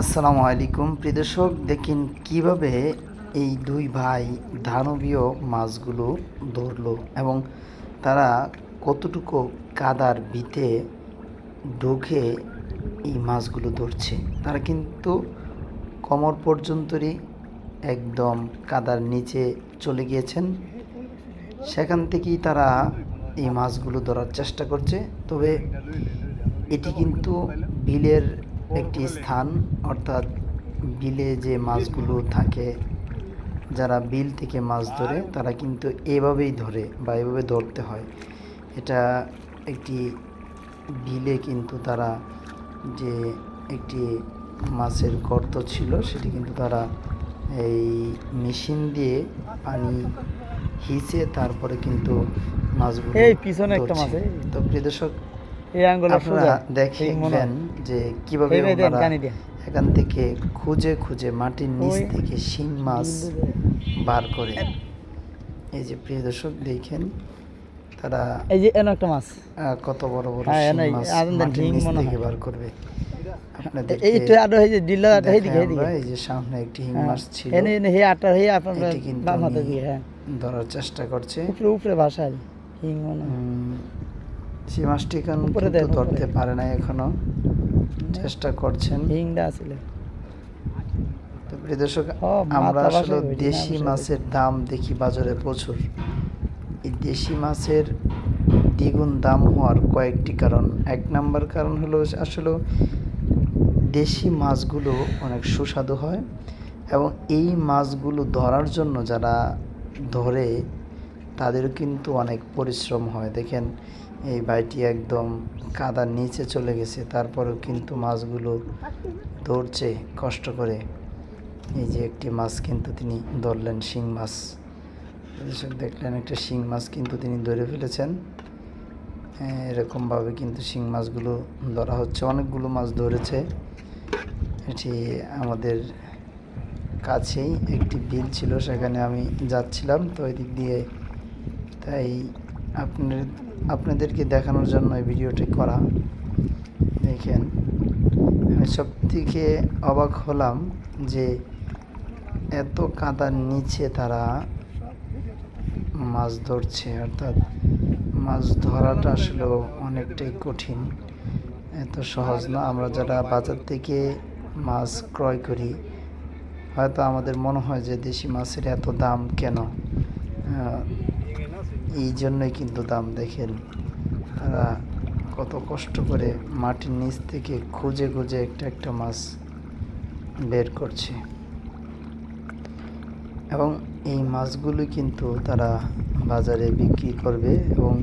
আসসালামু আলাইকুম প্রিয় দর্শক, দেখেন কিভাবে এই দুই ভাই দানবীয় মাছগুলো ধরলো এবং তারা কতটুকু কাদার ভিতে ঢুকে এই মাছগুলো ধরছে। তারা কিন্তু কোমর পর্যন্তই একদম কাদার নিচে চলে গিয়েছেন। সেখান থেকেই তারা এই মাছগুলো ধরার চেষ্টা করছে। তবে এটি কিন্তু বিলের একটি স্থান, অর্থাৎ বিলে যে মাছগুলো থাকে, যারা বিল থেকে মাছ ধরে তারা কিন্তু এভাবেই ধরে বা এভাবে ধরতে হয়। এটা একটি বিলে কিন্তু তারা যে একটি মাছের গর্ত ছিল সেটি কিন্তু তারা এই মেশিন দিয়ে পানি হিচে তারপরে কিন্তু মাছগুলো এই পিছনে একটা মাছ। তো প্রিয় দর্শক, এই আঙ্গুল আপনারা দেখবেন যে কিভাবে ওনারা এখান থেকে খুঁজে খুঁজে মাটির নিচ থেকে শিং মাছ বার করে। এই যে প্রিয় দর্শক দেখেন, তারা এই যে একটা মাছ কত বড় বড় শিং মাছ মাটির নিচ থেকে বার করবে। এই যে সামনে একটি শিং মাছ ছিল, এটি কিন্তু ধরার চেষ্টা করছে। উপরে ভাষায় সেই মাছটি ধরতে পারে না, এখনো চেষ্টা করছেন। তো প্রিয় দর্শক, আমরা আসলে দেশি মাছের দাম দেখি বাজারে প্রচুর। এই দেশি মাছের দ্বিগুণ দাম হওয়ার কয়েকটি কারণ। এক নাম্বার কারণ হলো আসলে দেশি মাছগুলো অনেক সুস্বাদু হয় এবং এই মাছগুলো ধরার জন্য যারা ধরে তাদের কিন্তু অনেক পরিশ্রম হয়। দেখেন এই ভাইটি একদম কাদার নিচে চলে গেছে, তারপরেও কিন্তু মাছগুলো ধরছে কষ্ট করে। এই যে একটি মাছ কিন্তু তিনি ধরলেন, শিং মাছ। দেখলেন একটা শিং মাছ কিন্তু তিনি ধরে ফেলেছেন। এরকমভাবে কিন্তু শিং মাছগুলো ধরা হচ্ছে। অনেকগুলো মাছ ধরেছে। এটি আমাদের কাছেই একটি বিল ছিল, সেখানে আমি যাচ্ছিলাম তো ওই দিক দিয়ে, তাই আপনাদেরকে দেখানোর জন্য এই ভিডিওটি করা। দেখেন, আমি সব থেকে অবাক হলাম যে এত কাদার নিচে তারা মাছ ধরছে, অর্থাৎ মাছ ধরাটা আসলে অনেকটাই কঠিন, এত সহজ না। আমরা যারা বাজার থেকে মাছ ক্রয় করি হয়তো আমাদের মনে হয় যে দেশি মাছের এত দাম কেন, এই জন্যই কিন্তু দাম। দেখেন তারা কত কষ্ট করে মাটির নিচ থেকে খুঁজে খুঁজে একটা একটা মাছ বের করছে এবং এই মাছগুলো কিন্তু তারা বাজারে বিক্রি করবে এবং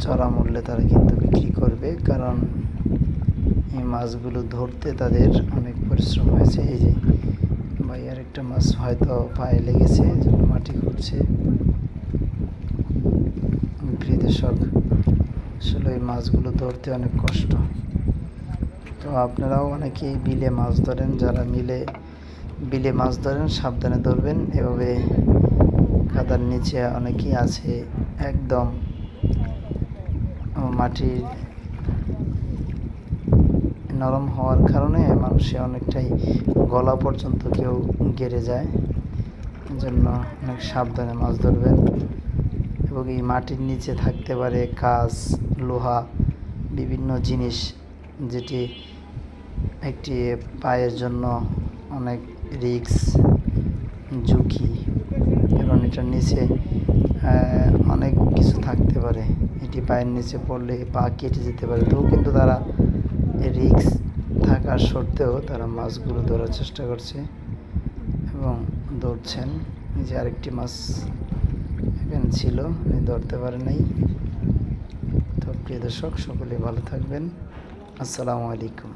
চড়া মূল্যে তারা কিন্তু বিক্রি করবে, কারণ এই মাছগুলো ধরতে তাদের অনেক পরিশ্রম হয়েছে। এই যে ভাই আর একটা মাছ হয়তো পায়ে লেগেছে, মাটি খুঁড়ছে। প্রিয় দর্শক, আসলে এই মাছগুলো ধরতে অনেক কষ্ট। তো আপনারাও অনেকেই বিলে মাছ ধরেন, যারা বিলে মাছ ধরেন সাবধানে ধরবেন। এভাবে কাদার নিচে অনেকেই আছে, একদম মাটির নরম হওয়ার কারণে মানুষে অনেকটাই গলা পর্যন্ত কেউ গেড়ে যায়। জন্য অনেক সাবধানে মাছ ধরবেন। এবং এই মাটির নিচে থাকতে পারে কাঁচ, লোহা, বিভিন্ন জিনিস, যেটি একটি পায়ের জন্য অনেক রিস্ক, ঝুঁকি, কারণ এটার নিচে অনেক কিছু থাকতে পারে। এটি পায়ের নিচে পড়লে পা কেটে যেতে পারে। তবু কিন্তু তারা রিস্ক থাকার সত্ত্বেও তারা মাছগুলো ধরার চেষ্টা করছে এবং ধরছেন। এই যে আরেকটি মাছ এখানে ছিল, ধরতে পারে নাই। তো প্রিয় দর্শক, সকলে ভালো থাকবেন। আসসালামু আলাইকুম।